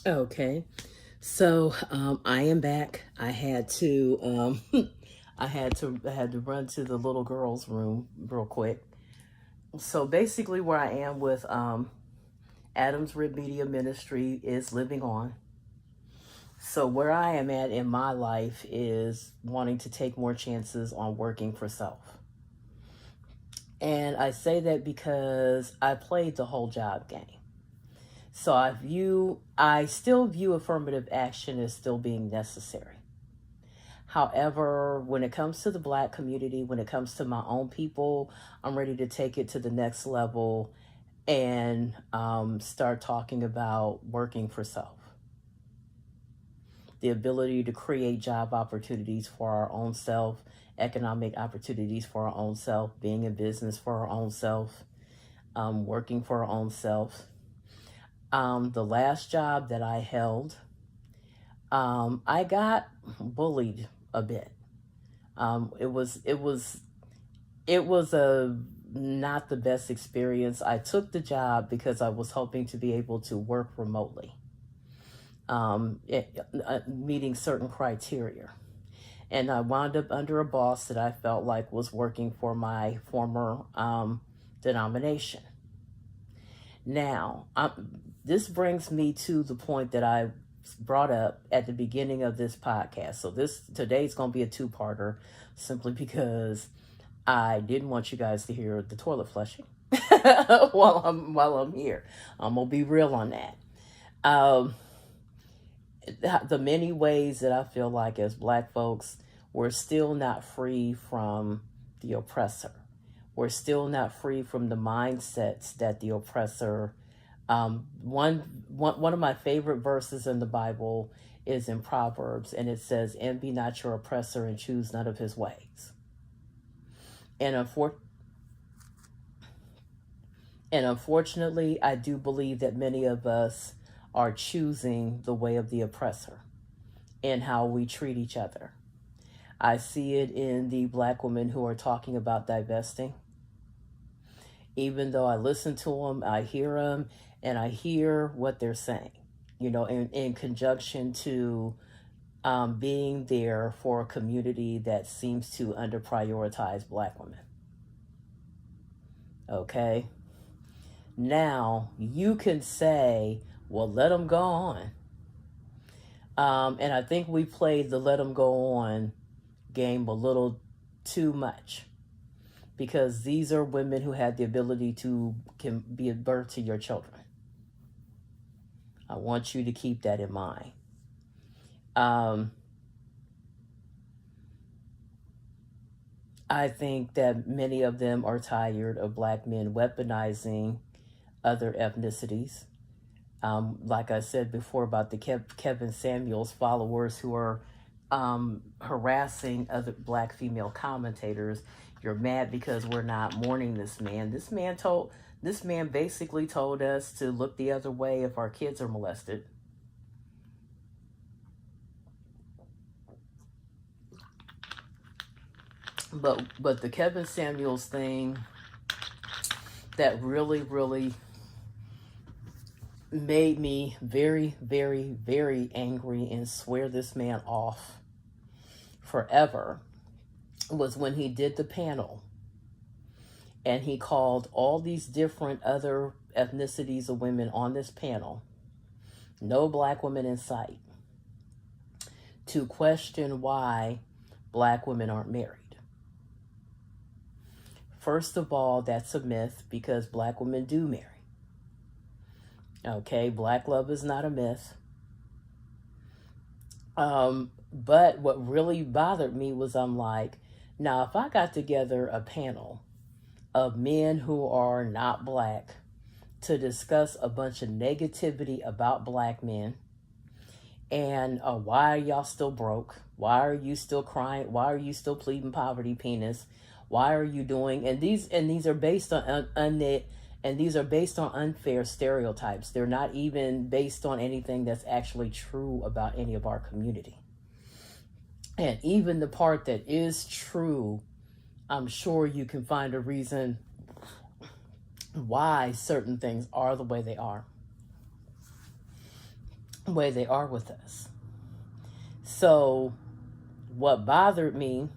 Okay, so I am back. I had to I had to run to the little girl's room real quick. So basically, where I am with Adams Rib Media Ministry is living on. So where I am at in my life is wanting to take more chances on working for self. And I say that because I played the whole job game. So I still view affirmative action as still being necessary. However, when it comes to the Black community, when it comes to my own people, I'm ready to take it to the next level and start talking about working for self. The ability to create job opportunities for our own self, economic opportunities for our own self, being in business for our own self, working for our own self. The last job that I held, I got bullied a bit. It was a not the best experience. I took the job because I was hoping to be able to work remotely, meeting certain criteria. And I wound up under a boss that I felt like was working for my former denomination. Now, this brings me to the point that I brought up at the beginning of this podcast. So today's going to be a two-parter, simply because I didn't want you guys to hear the toilet flushing while I'm here. I'm gonna be real on that. Um, the many ways that I feel like as Black folks, we're still not free from the oppressor. We're still not free from the mindsets that the oppressor. One of my favorite verses in the Bible is in Proverbs, and it says, "Envy not your oppressor, and choose none of his ways." And unfortunately, I do believe that many of us are choosing the way of the oppressor in how we treat each other. I see it in the Black women who are talking about divesting. Even though I listen to them, I hear them, and I hear what they're saying, in conjunction to being there for a community that seems to under prioritize Black women. Okay? Now, you can say, well, let them go on. And I think we played the let them go on game a little too much, because these are women who had the ability to can be a birth to your children. I want you to keep that in mind. I think that many of them are tired of Black men weaponizing other ethnicities. Like I said before about the Kevin Samuels followers who are harassing other Black female commentators. You're mad because we're not mourning this man. This man basically told us to look the other way if our kids are molested. But the Kevin Samuels thing that really made me very, very, very angry and swear this man off forever was when he did the panel and he called all these different other ethnicities of women on this panel, no Black women in sight, to question why Black women aren't married. First of all, that's a myth, because Black women do marry. Okay, Black love is not a myth. But what really bothered me was, I'm like, now if I got together a panel of men who are not Black to discuss a bunch of negativity about Black men, and why are y'all still broke? Why are you still crying? Why are you still pleading poverty penis? Why are you doing? And these are based on these are based on unfair stereotypes. They're not even based on anything that's actually true about any of our community. And even the part that is true, I'm sure you can find a reason why certain things are the way they are. way they are with us. So what bothered me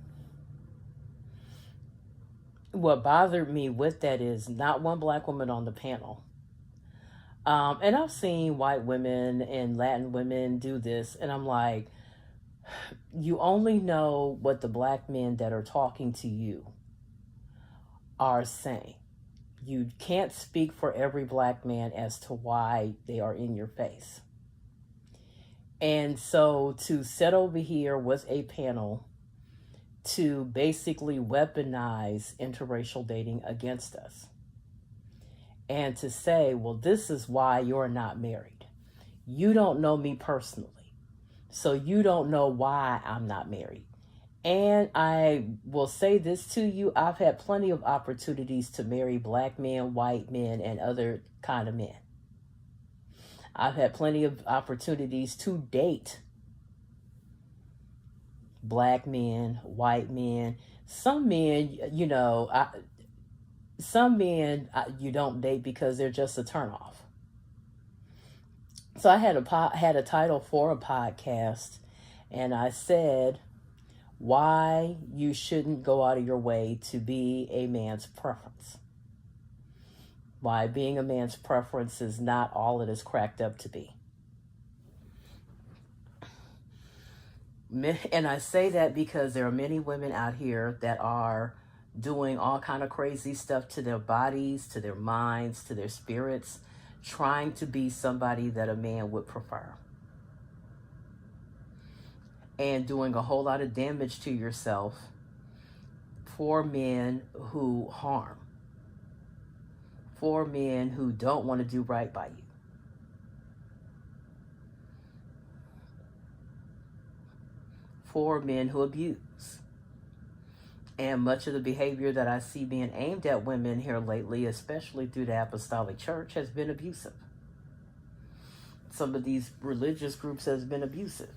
with that is not one black woman on the panel. And I've seen white women and Latin women do this, and I'm like, you only know what the black men that are talking to you are saying. You can't speak for every black man as to why they are in your face. And so to sit over here with a panel to basically weaponize interracial dating against us and to say, well, this is why you're not married. You don't know me personally, so you don't know why I'm not married. And I will say this to you, I've had plenty of opportunities to marry black men, white men, and other kind of men. I've had plenty of opportunities to date black men, white men. Some men, you don't date because they're just a turnoff. So I had a title for a podcast, and I said why you shouldn't go out of your way to be a man's preference. Why being a man's preference is not all it is cracked up to be. And I say that because there are many women out here that are doing all kind of crazy stuff to their bodies, to their minds, to their spirits, trying to be somebody that a man would prefer. And doing a whole lot of damage to yourself for men who harm, for men who don't want to do right by you. For men who abuse. And much of the behavior that I see being aimed at women here lately, especially through the Apostolic Church, has been abusive. Some of these religious groups has been abusive.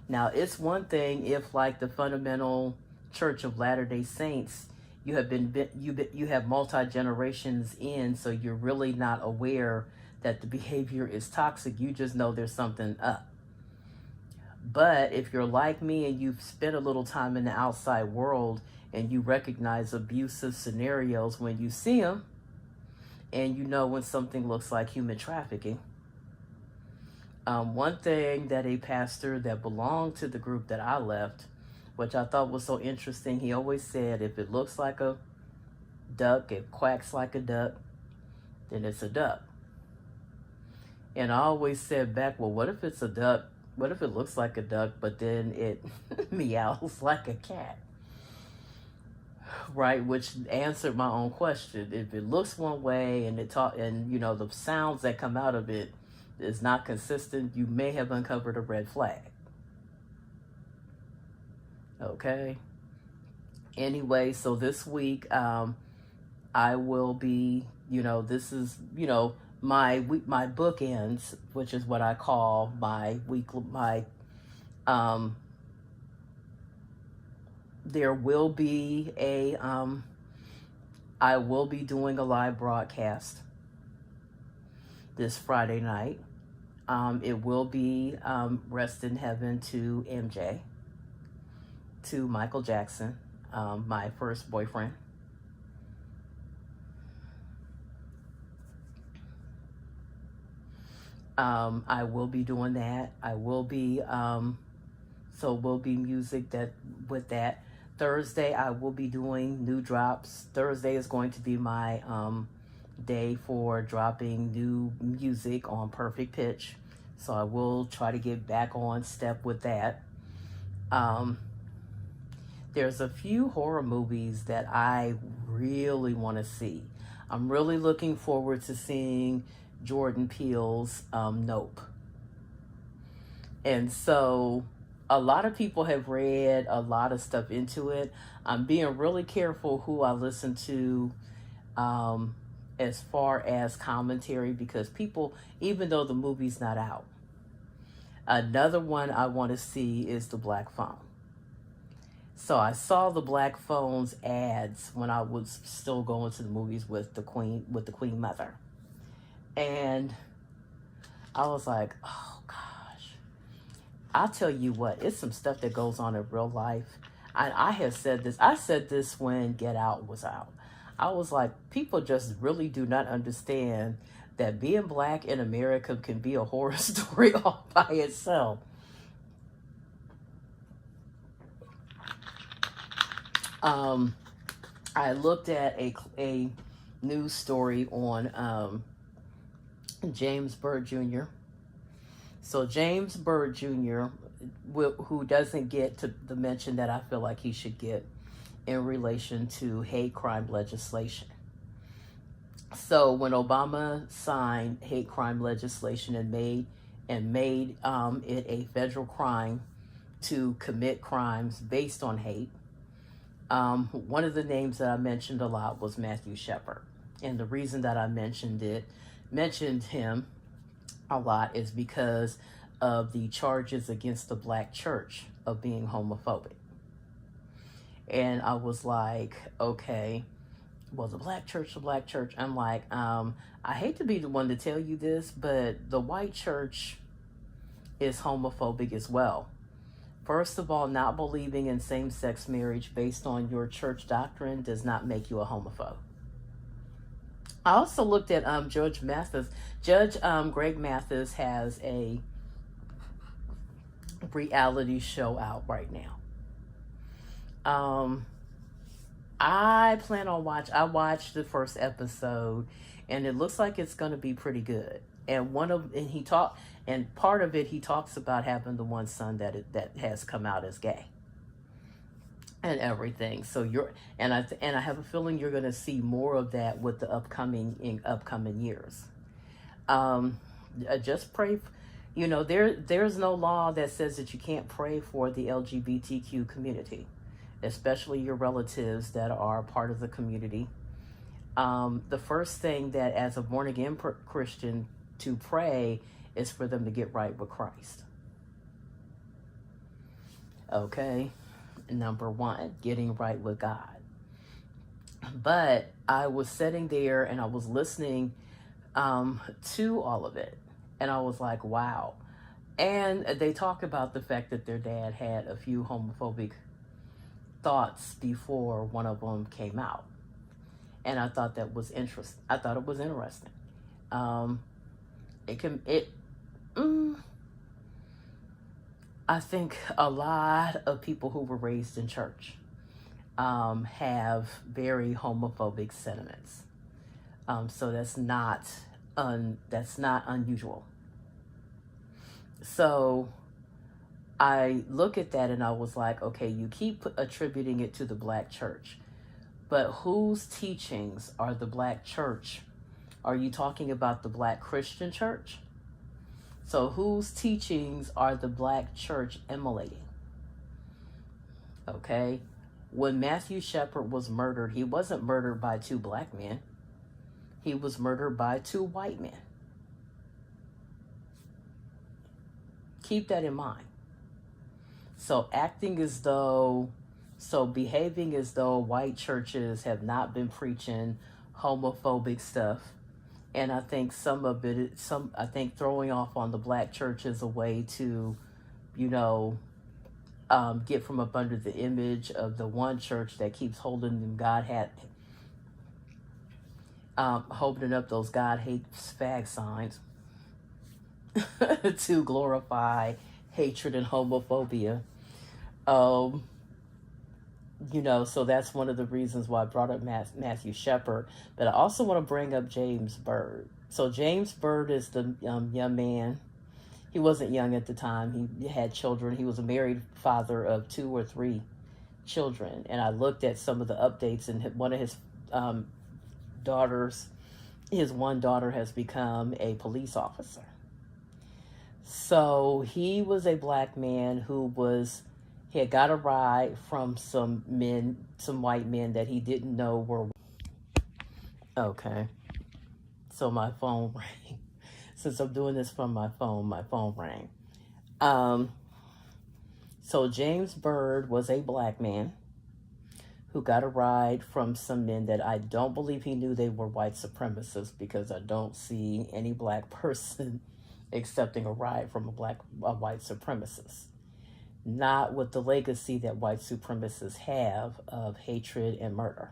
Now, it's one thing if, like the Fundamental Church of Latter-day Saints, you have multi-generations in, so you're really not aware that the behavior is toxic. You just know there's something up. But if you're like me and you've spent a little time in the outside world and you recognize abusive scenarios when you see them, and you know when something looks like human trafficking. One thing that a pastor that belonged to the group that I left, which I thought was so interesting, he always said, if it looks like a duck, it quacks like a duck, then it's a duck. And I always said back, well, what if it's a duck? What if it looks like a duck, but then it meows like a cat? Right, which answered my own question. If it looks one way and the sounds that come out of it is not consistent, you may have uncovered a red flag. Okay. Anyway, so this week I will be, this is, my bookends, which is what I call my there will be I will be doing a live broadcast this Friday night. It will be Rest in Heaven to MJ, to Michael Jackson, my first boyfriend. I will be doing that. I will be, so will be music with that. Thursday, I will be doing new drops. Thursday is going to be my day for dropping new music on Perfect Pitch. So I will try to get back on step with that. There's a few horror movies that I really want to see. I'm really looking forward to seeing Jordan Peele's Nope. And so a lot of people have read a lot of stuff into it. I'm being really careful who I listen to as far as commentary, because people, even though the movie's not out, another one I want to see is The Black Phone. So I saw the Black Phone's ads when I was still going to the movies with the Queen Mother. And I was like, oh gosh. I'll tell you what, it's some stuff that goes on in real life. I have said this. I said this when Get Out was out. I was like, people just really do not understand that being black in America can be a horror story all by itself. I looked at a news story on James Byrd Jr. So James Byrd Jr., who doesn't get to the mention that I feel like he should get in relation to hate crime legislation. So when Obama signed hate crime legislation and made it a federal crime to commit crimes based on hate, one of the names that I mentioned a lot was Matthew Shepard. And the reason that I mentioned him a lot is because of the charges against the black church of being homophobic. And I was like, okay, well, the black church. I'm like, I hate to be the one to tell you this, but the white church is homophobic as well. First of all, not believing in same-sex marriage based on your church doctrine does not make you a homophobe. I also looked at Judge Mathis. Judge Greg Mathis has a reality show out right now. I plan on I watched the first episode, and it looks like it's going to be pretty good. And part of it, he talks about having the one son that has come out as gay and everything. So I have a feeling you're going to see more of that with the upcoming years. Just pray. There's no law that says that you can't pray for the LGBTQ community, especially your relatives that are part of the community. The first thing that, as a born-again Christian, to pray is for them to get right with Christ. Okay, number one, getting right with God. But I was sitting there and I was listening to all of it, and I was like, wow. And they talk about the fact that their dad had a few homophobic thoughts before one of them came out. And I thought that was interesting. I thought it was interesting. I think a lot of people who were raised in church have very homophobic sentiments. So that's not unusual. So I look at that and I was like, okay, you keep attributing it to the black church, but whose teachings are the black church? Are you talking about the black Christian church? So whose teachings are the black church emulating? Okay. When Matthew Shepard was murdered, he wasn't murdered by two black men. He was murdered by two white men. Keep that in mind. So behaving as though white churches have not been preaching homophobic stuff. And I think I think throwing off on the black church is a way to, get from up under the image of the one church that keeps holding up those God hates fag signs to glorify hatred and homophobia. So that's one of the reasons why I brought up Matthew Shepard. But I also want to bring up James Byrd. So James Byrd is the young man. He wasn't young at the time. He had children. He was a married father of 2 or 3 children. And I looked at some of the updates, and one of his daughters, his one daughter has become a police officer. So he was a black man he had got a ride from some white men that he didn't know were. Okay. So my phone rang. Since I'm doing this from my phone rang. So James Byrd was a black man who got a ride from some men that I don't believe he knew they were white supremacists, because I don't see any black person accepting a ride from a white supremacist, not with the legacy that white supremacists have of hatred and murder,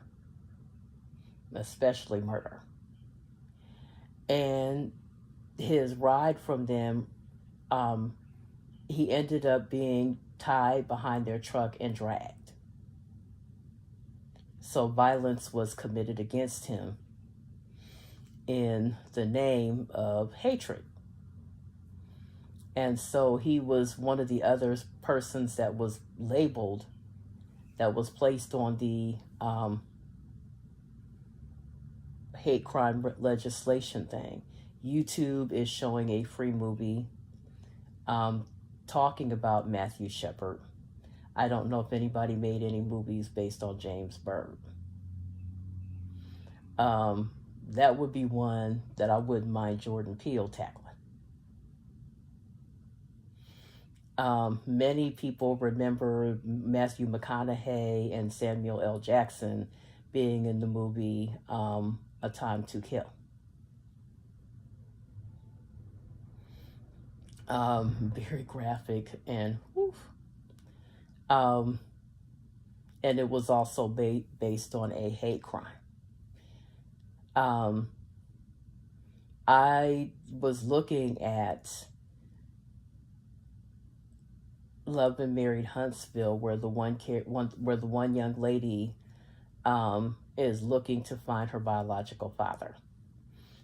especially murder. And his ride from them, he ended up being tied behind their truck and dragged. So violence was committed against him in the name of hatred. And so he was one of the other persons that was labeled, that was placed on the hate crime legislation thing. YouTube is showing a free movie talking about Matthew Shepard. I don't know if anybody made any movies based on James Byrd. That would be one that I wouldn't mind Jordan Peele tackling. Many people remember Matthew McConaughey and Samuel L. Jackson being in the movie A Time to Kill. Very graphic and woof. And it was also based on a hate crime. I was looking at Love and Married Huntsville, where the one young lady is looking to find her biological father.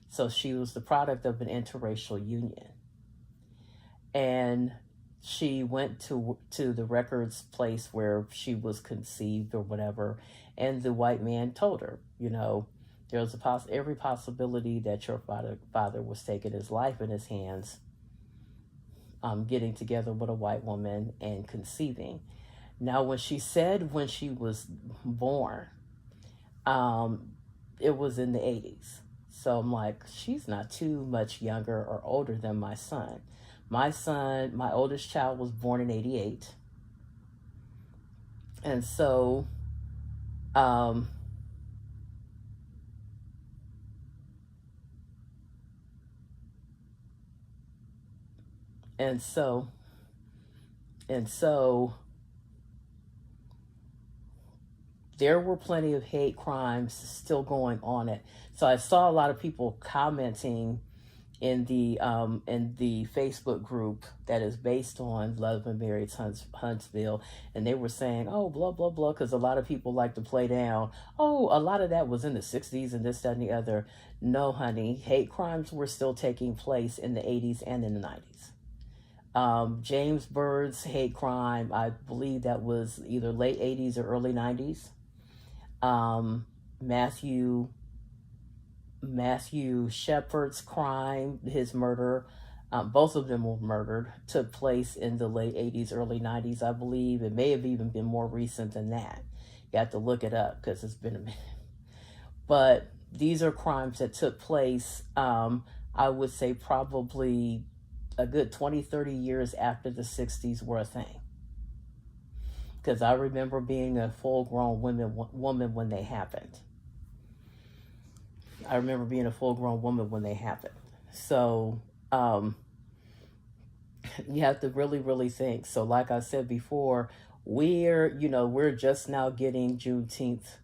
So she was the product of an interracial union, and she went to the records place where she was conceived or whatever, and the white man told her, there was every possibility that your father was taking his life in his hands, getting together with a white woman and conceiving. Now, when she said when she was born, it was in the 80s. So I'm like, she's not too much younger or older than my son. My oldest child, was born in 88. And so, And so there were plenty of hate crimes still going on it. So I saw a lot of people commenting in the Facebook group that is based on Love and Married Huntsville, and they were saying, oh, blah blah blah, because a lot of people like to play down, oh, a lot of that was in the 60s and this, that, and the other. No, honey, hate crimes were still taking place in the 80s and in the 90s. James Byrd's hate crime, I believe that was either late 80s or early 90s. Matthew Shepard's crime, his murder, both of them were murdered, took place in the late 80s, early 90s, I believe. It may have even been more recent than that. You have to look it up because it's been a minute. But these are crimes that took place, I would say probably a good 20, 30 years after the 60s were a thing. Because I remember being a full-grown woman when they happened. So you have to really, really think. So like I said before, we're just now getting Juneteenth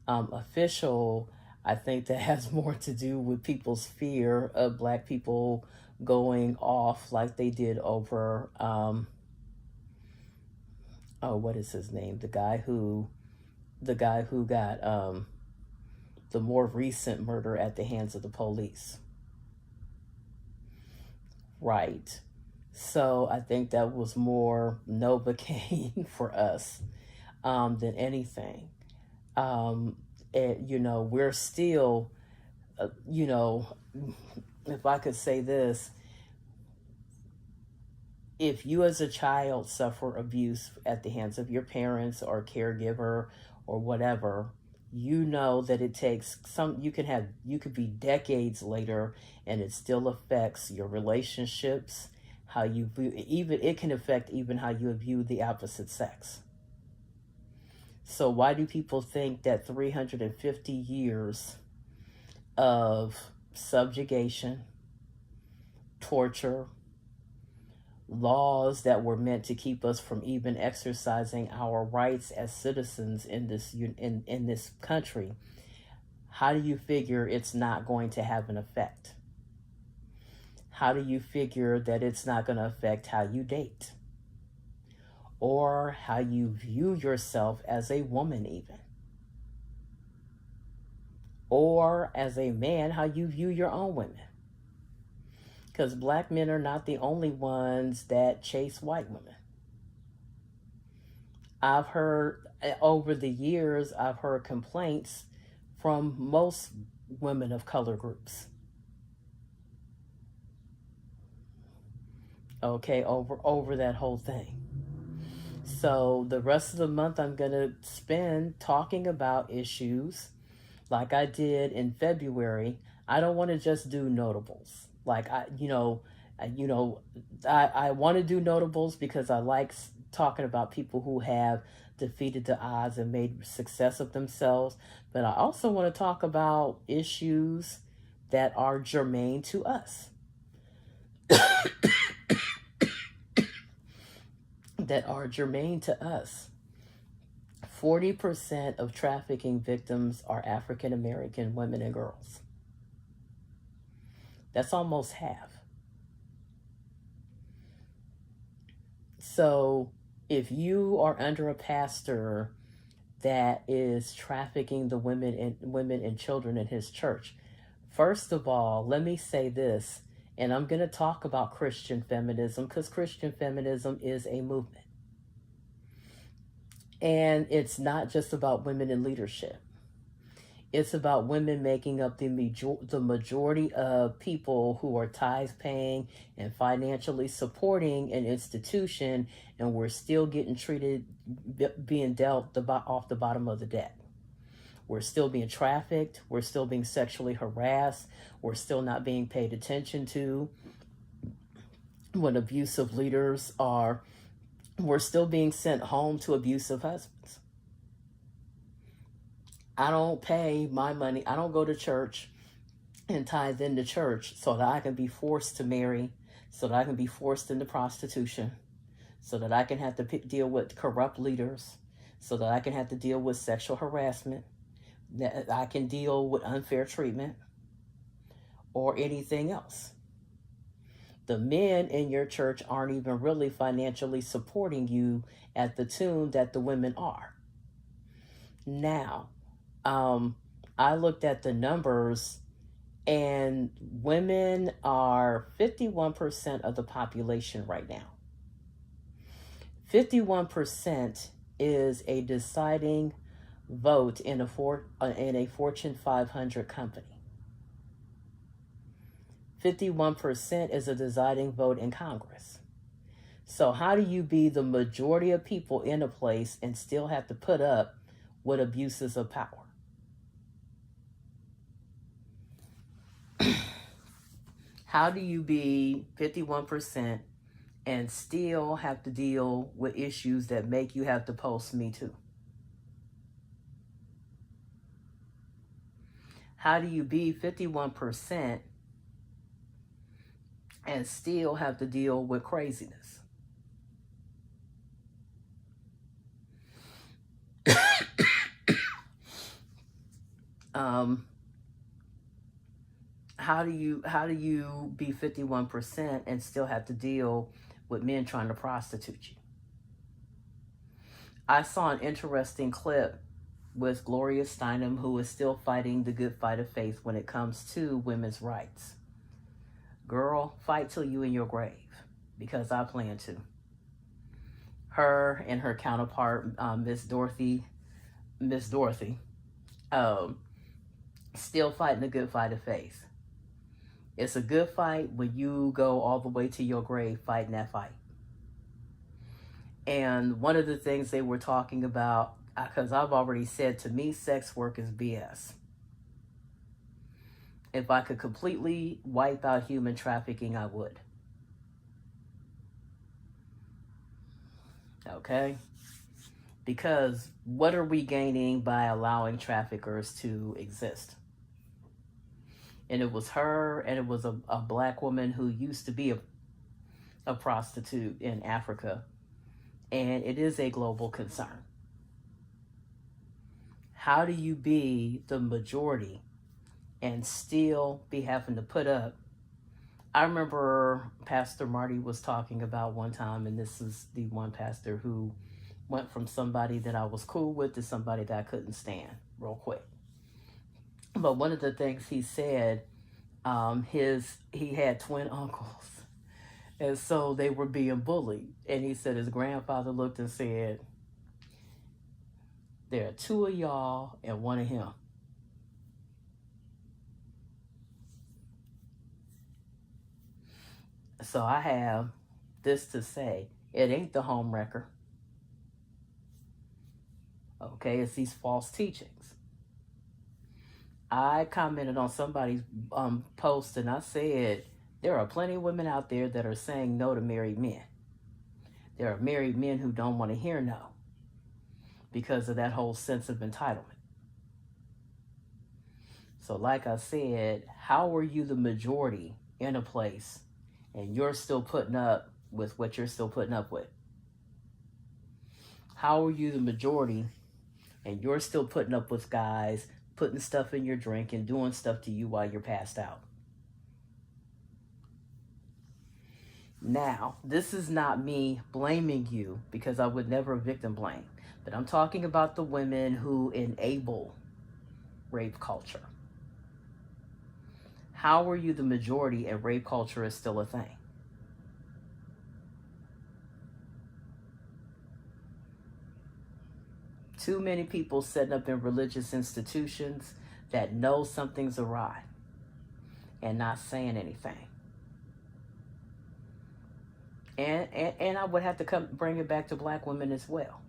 official. I think that has more to do with people's fear of Black people going off like they did over, what is his name? The guy who got the more recent murder at the hands of the police. Right. So I think that was more Novocaine for us than anything. We're still, if I could say this, if you as a child suffer abuse at the hands of your parents or caregiver or whatever, that it takes you could be decades later and it still affects your relationships, how you view, it can affect even how you view the opposite sex. So why do people think that 350 years of subjugation torture, laws that were meant to keep us from even exercising our rights as citizens in this country, how do you figure it's not going to have an effect? How do you figure that it's not going to affect how you date or how you view yourself as a woman, even, or as a man, how you view your own women? Because black men are not the only ones that chase white women. I've heard over the years, I've heard complaints from most women of color groups. Okay, over that whole thing. So the rest of the month I'm going to spend talking about issues like I did in February. I don't want to just do notables. Like I want to do notables because I like talking about people who have defeated the odds and made success of themselves. But I also want to talk about issues that are germane to us. That are germane to us. 40% of trafficking victims are African American women and girls. That's almost half. So if you are under a pastor that is trafficking the women and children in his church, first of all, let me say this, and I'm going to talk about Christian feminism because Christian feminism is a movement. And it's not just about women in leadership. It's about women making up the majority of people who are tithe paying and financially supporting an institution, and we're still getting treated, being dealt off the bottom of the deck. We're still being trafficked. We're still being sexually harassed. We're still not being paid attention to. When abusive leaders are, we're still being sent home to abusive husbands. I don't pay my money. I don't go to church and tithe into church so that I can be forced to marry, so that I can be forced into prostitution, so that I can have to deal with corrupt leaders, so that I can have to deal with sexual harassment, that I can deal with unfair treatment, or anything else. The men in your church aren't even really financially supporting you at the tune that the women are. Now, I looked at the numbers, and women are 51% of the population right now. 51% is a deciding vote in a Fortune 500 company. 51% is a deciding vote in Congress. So how do you be the majority of people in a place and still have to put up with abuses of power? How do you be 51% and still have to deal with issues that make you have to post Me Too? How do you be 51% and still have to deal with craziness? How do you be 51% and still have to deal with men trying to prostitute you? I saw an interesting clip with Gloria Steinem, who is still fighting the good fight of faith when it comes to women's rights. Girl, fight till you in your grave, because I plan to. Her and her counterpart, Miss Dorothy, still fighting the good fight of faith. It's a good fight when you go all the way to your grave fighting that fight. And one of the things they were talking about, because I've already said, to me, sex work is BS. If I could completely wipe out human trafficking, I would. Okay? Because what are we gaining by allowing traffickers to exist? And it was her, and it was a black woman who used to be a prostitute in Africa. And it is a global concern. How do you be the majority and still be having to put up? I remember Pastor Marty was talking about one time, and this is the one pastor who went from somebody that I was cool with to somebody that I couldn't stand real quick. But one of the things he said, he had twin uncles, and so they were being bullied. And he said his grandfather looked and said, "There are two of y'all and one of him." So I have this to say: it ain't the home wrecker. Okay, it's these false teachings. I commented on somebody's post, and I said there are plenty of women out there that are saying no to married men. There are married men who don't want to hear no because of that whole sense of entitlement. So like I said, how are you the majority in a place and you're still putting up with what you're still putting up with? How are you the majority and you're still putting up with guys putting stuff in your drink and doing stuff to you while you're passed out? Now, this is not me blaming you, because I would never victim blame, but I'm talking about the women who enable rape culture. How are you the majority and rape culture is still a thing? Too many people setting up in religious institutions that know something's awry and not saying anything. And I would have to bring it back to black women as well.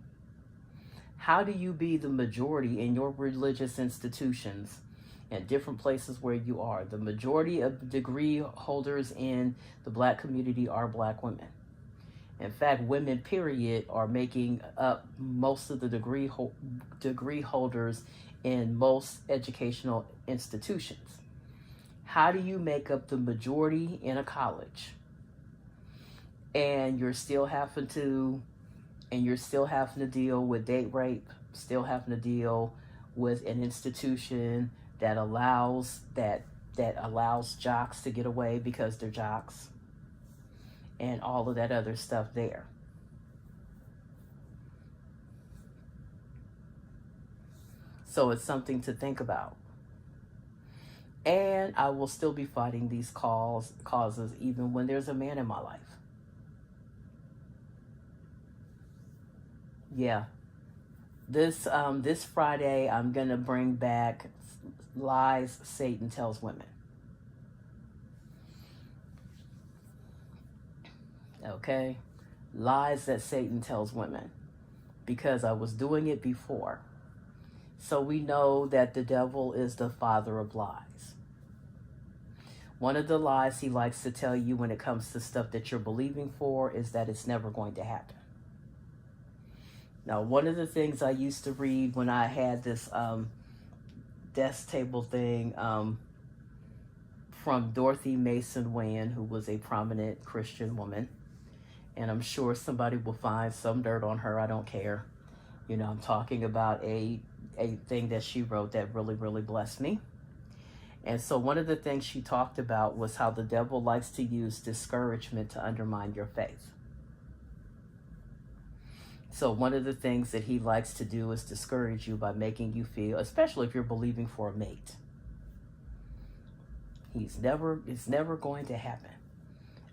How do you be the majority in your religious institutions and different places where you are? The majority of degree holders in the black community are black women. In fact, women, period, are making up most of the degree holders in most educational institutions. How do you make up the majority in a college? And you're still having to deal with date rape, still having to deal with an institution that allows jocks to get away because they're jocks, and all of that other stuff there. So it's something to think about. And I will still be fighting these causes even when there's a man in my life. Yeah. This Friday, I'm going to bring back Lies Satan Tells Women. Okay? Lies that Satan tells women. Because I was doing it before. So we know that the devil is the father of lies. One of the lies he likes to tell you when it comes to stuff that you're believing for is that it's never going to happen. Now, one of the things I used to read when I had this desk table thing from Dorothy Mason Wynn, who was a prominent Christian woman, and I'm sure somebody will find some dirt on her, I don't care. You know, I'm talking about a thing that she wrote that really, really blessed me. And so one of the things she talked about was how the devil likes to use discouragement to undermine your faith. So one of the things that he likes to do is discourage you by making you feel, especially if you're believing for a mate, it's never going to happen.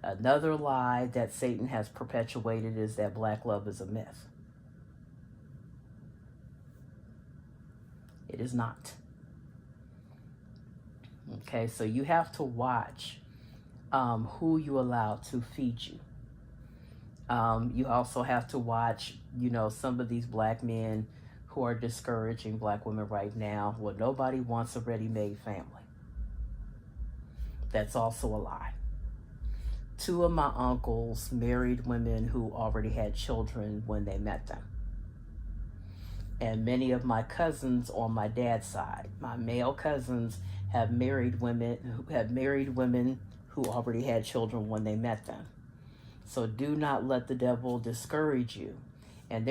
Another lie that Satan has perpetuated is that black love is a myth. It is not. Okay, so you have to watch who you allow to feed you. You also have to watch, some of these black men who are discouraging black women right now. Well, nobody wants a ready-made family. That's also a lie. 2 of my uncles married women who already had children when they met them. And many of my cousins on my dad's side, my male cousins, have married women who already had children when they met them. So do not let the devil discourage you. And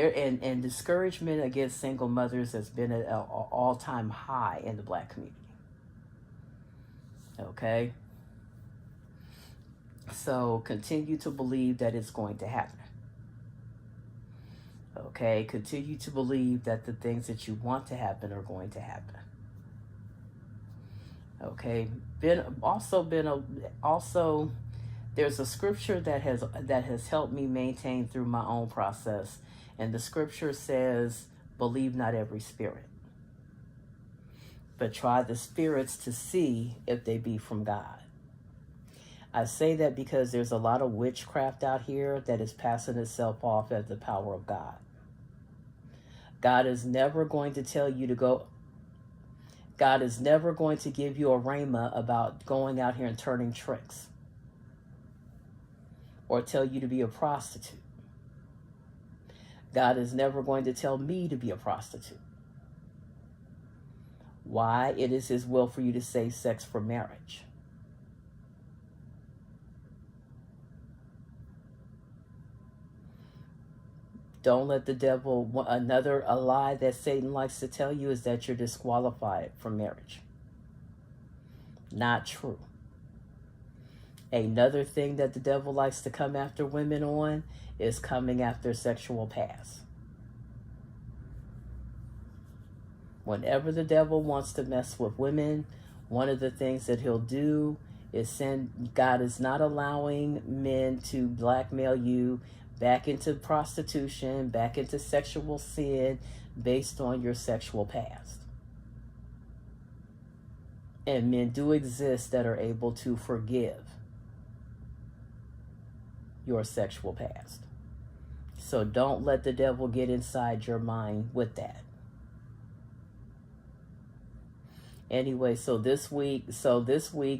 discouragement against single mothers has been at an all-time high in the Black community. Okay? So continue to believe that it's going to happen. Okay? Continue to believe that the things that you want to happen are going to happen. Okay? Also, there's a scripture that has helped me maintain through my own process. And the scripture says, believe not every spirit, but try the spirits to see if they be from God. I say that because there's a lot of witchcraft out here that is passing itself off as the power of God. God is never going to tell you to go. God is never going to give you a rhema about going out here and turning tricks, or tell you to be a prostitute. God is never going to tell me to be a prostitute. Why? It is his will for you to save sex for marriage. Don't let the devil, a lie that Satan likes to tell you is that you're disqualified from marriage. Not true. Another thing that the devil likes to come after women on is coming after sexual past. Whenever the devil wants to mess with women, one of the things that he'll do is God is not allowing men to blackmail you back into prostitution, back into sexual sin based on your sexual past. And men do exist that are able to forgive your sexual past. So don't let the devil get inside your mind with that. Anyway, so this week,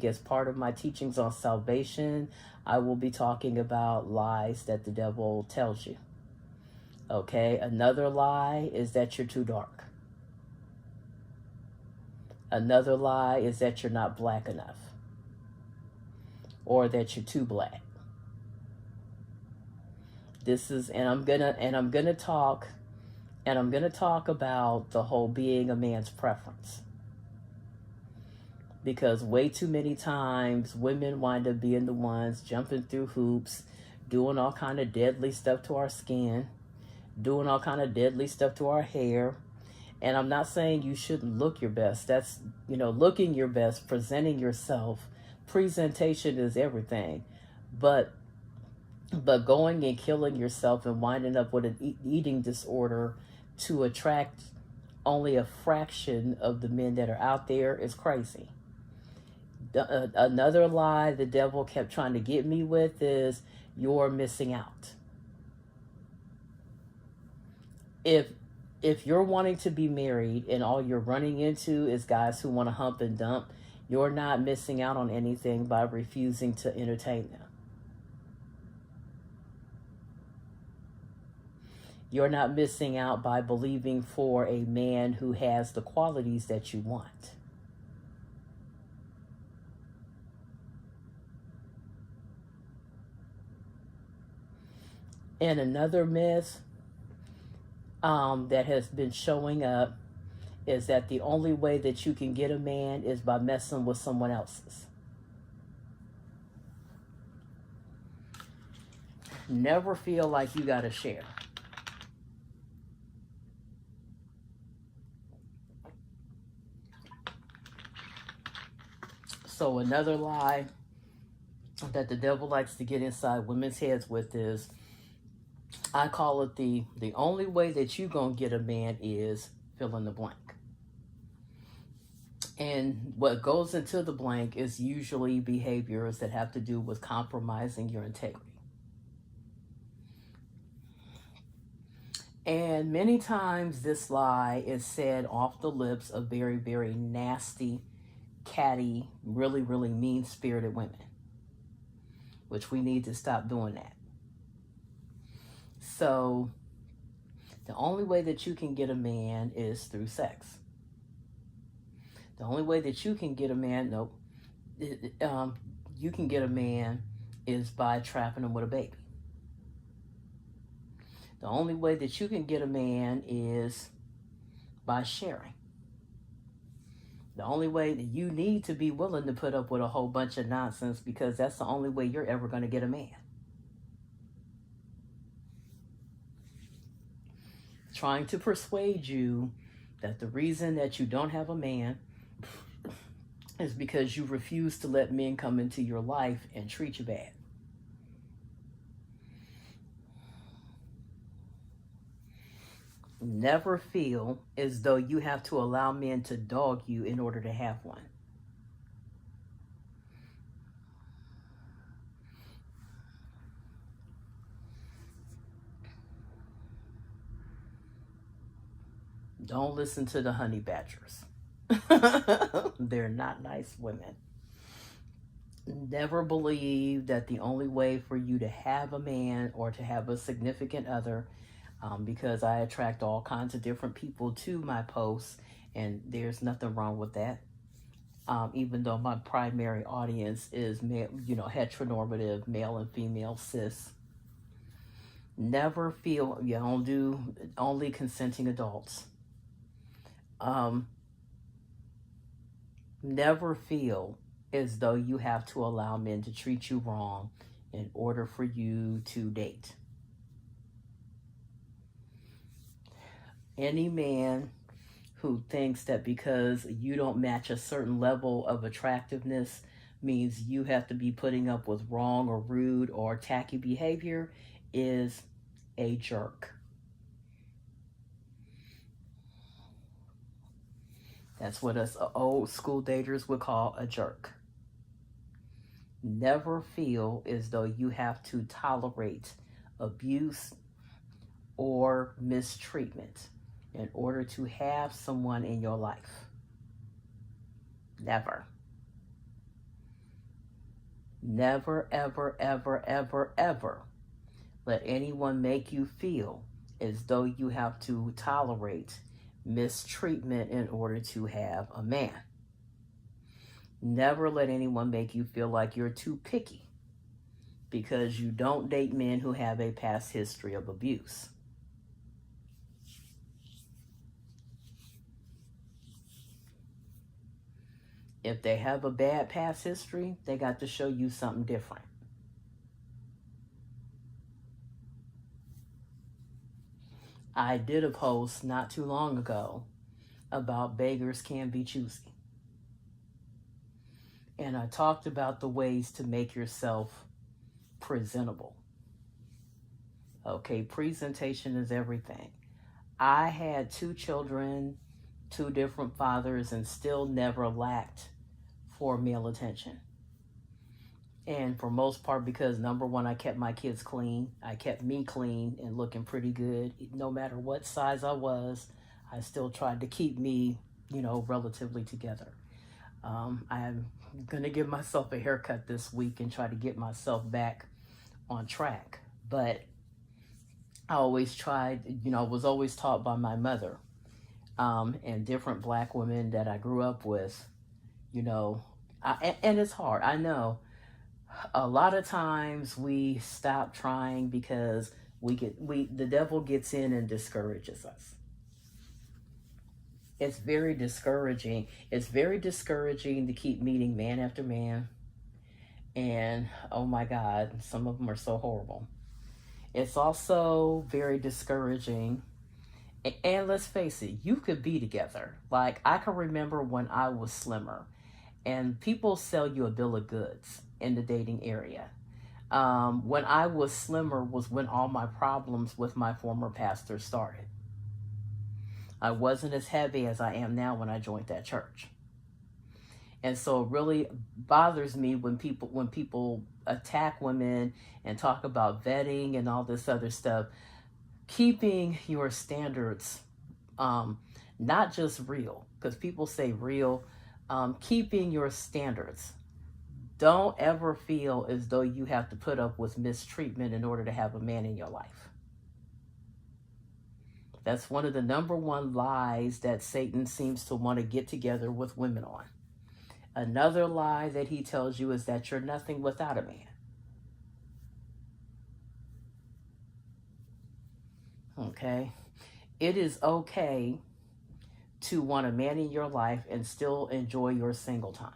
as part of my teachings on salvation, I will be talking about lies that the devil tells you. Okay, another lie is that you're too dark. Another lie is that you're not black enough, or that you're too black. I'm gonna talk about the whole being a man's preference. Because way too many times women wind up being the ones jumping through hoops, doing all kind of deadly stuff to our skin, doing all kind of deadly stuff to our hair. And I'm not saying you shouldn't look your best. That's, looking your best, presenting yourself. Presentation is everything. But going and killing yourself and winding up with an eating disorder to attract only a fraction of the men that are out there is crazy. Another lie the devil kept trying to get me with is you're missing out. If you're wanting to be married and all you're running into is guys who want to hump and dump, you're not missing out on anything by refusing to entertain them. You're not missing out by believing for a man who has the qualities that you want. And another myth that has been showing up is that the only way that you can get a man is by messing with someone else's. Never feel like you got to share. So another lie that the devil likes to get inside women's heads with is, I call it the only way that you gonna get a man is fill in the blank. And what goes into the blank is usually behaviors that have to do with compromising your integrity. And many times this lie is said off the lips of very, very nasty, catty, really, really mean-spirited women, which we need to stop doing that. So the only way that you can get a man is through sex. The only way that you can get a man, nope, you can get a man is by trapping him with a baby. The only way that you can get a man is by sharing. The only way that you need to be willing to put up with a whole bunch of nonsense, because that's the only way you're ever going to get a man. Trying to persuade you that the reason that you don't have a man is because you refuse to let men come into your life and treat you bad. Never feel as though you have to allow men to dog you in order to have one. Don't listen to the honey badgers. They're not nice women. Never believe that the only way for you to have a man or to have a significant other, because I attract all kinds of different people to my posts, and there's nothing wrong with that. Even though my primary audience is male, heteronormative, male and female, cis. Never feel you don't do only consenting adults. Never feel as though you have to allow men to treat you wrong in order for you to date. Any man who thinks that because you don't match a certain level of attractiveness means you have to be putting up with wrong or rude or tacky behavior is a jerk. That's what us old school daters would call a jerk. Never feel as though you have to tolerate abuse or mistreatment in order to have someone in your life. Never. Never, ever, ever, ever, ever let anyone make you feel as though you have to tolerate mistreatment in order to have a man. Never let anyone make you feel like you're too picky because you don't date men who have a past history of abuse. If they have a bad past history, they got to show you something different. I did a post not too long ago about beggars can be choosy. And I talked about the ways to make yourself presentable. Okay, presentation is everything. I had 2 children, 2 different fathers, and still never lacked for male attention. And for most part, because number one, I kept my kids clean. I kept me clean and looking pretty good. No matter what size I was, I still tried to keep me, relatively together. I'm going to give myself a haircut this week and try to get myself back on track. But I always tried, was always taught by my mother and different Black women that I grew up with, and it's hard. I know a lot of times we stop trying because the devil gets in and discourages us. It's very discouraging. It's very discouraging to keep meeting man after man. And oh my God, some of them are so horrible. It's also very discouraging. And let's face it, you could be together. Like, I can remember when I was slimmer and people sell you a bill of goods in the dating area. When I was slimmer was when all my problems with my former pastor started. I wasn't as heavy as I am now when I joined that church. And so it really bothers me when people attack women and talk about vetting and all this other stuff. Keeping your standards, not just real, because people say real, keeping your standards. Don't ever feel as though you have to put up with mistreatment in order to have a man in your life. That's one of the number one lies that Satan seems to want to get together with women on. Another lie that he tells you is that you're nothing without a man. Okay? It is okay to want a man in your life and still enjoy your single time.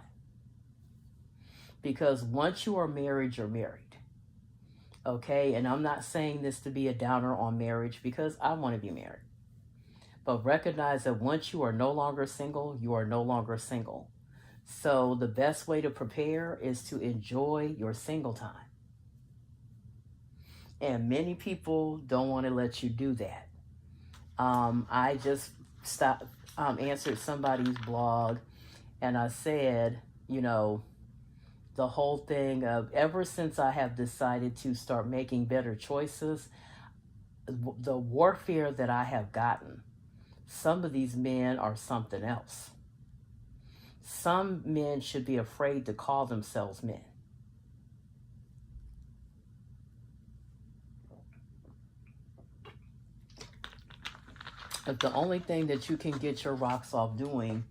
Because once you are married, you're married. Okay? And I'm not saying this to be a downer on marriage, because I want to be married. But recognize that once you are no longer single, you are no longer single. So the best way to prepare is to enjoy your single time. And many people don't want to let you do that. I just answered somebody's blog, and I said, the whole thing of, ever since I have decided to start making better choices, the warfare that I have gotten, some of these men are something else. Some men should be afraid to call themselves men. If the only thing that you can get your rocks off doing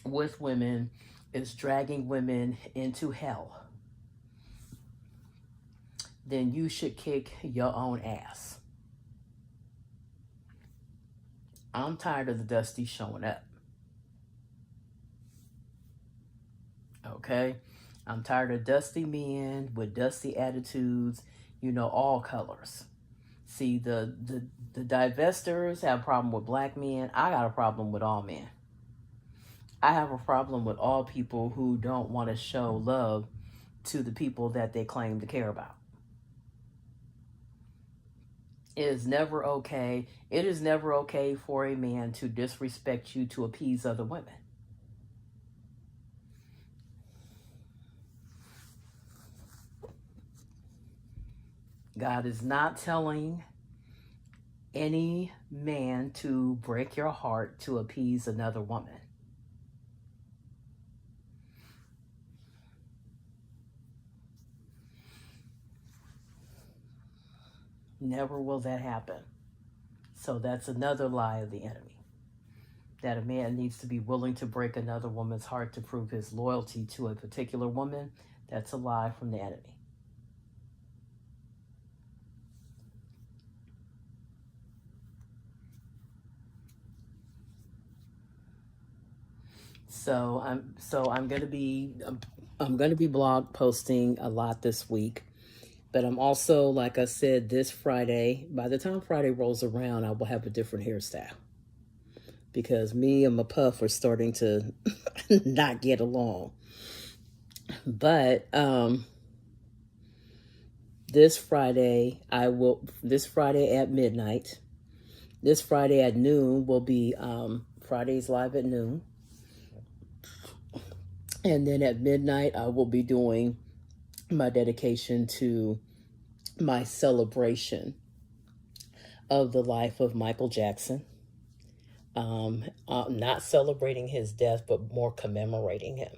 with women is dragging women into hell, then you should kick your own ass. I'm tired of the Dusty showing up. Okay? I'm tired of dusty men with dusty attitudes, all colors. See, the divestors have a problem with black men. I got a problem with all men. I have a problem with all people who don't want to show love to the people that they claim to care about. It is never okay. It is never okay for a man to disrespect you to appease other women. God is not telling any man to break your heart to appease another woman. Never will that happen. So that's another lie of the enemy. That a man needs to be willing to break another woman's heart to prove his loyalty to a particular woman. That's a lie from the enemy. So I'm going to be blog posting a lot this week. But I'm also, like I said, this Friday, by the time Friday rolls around, I will have a different hairstyle. Because me and my puff are starting to not get along. But this Friday at midnight, this Friday at noon will be Fridays Live at noon. And then at midnight, I will be doing my dedication to my celebration of the life of Michael Jackson. Not celebrating his death, but more commemorating him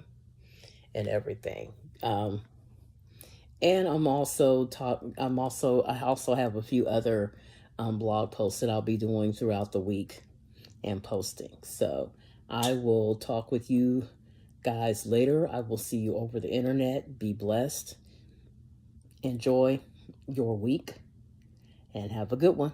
and everything. And I also have a few other blog posts that I'll be doing throughout the week and posting. So I will talk with you guys later. I will see you over the internet. Be blessed. Enjoy your week and have a good one.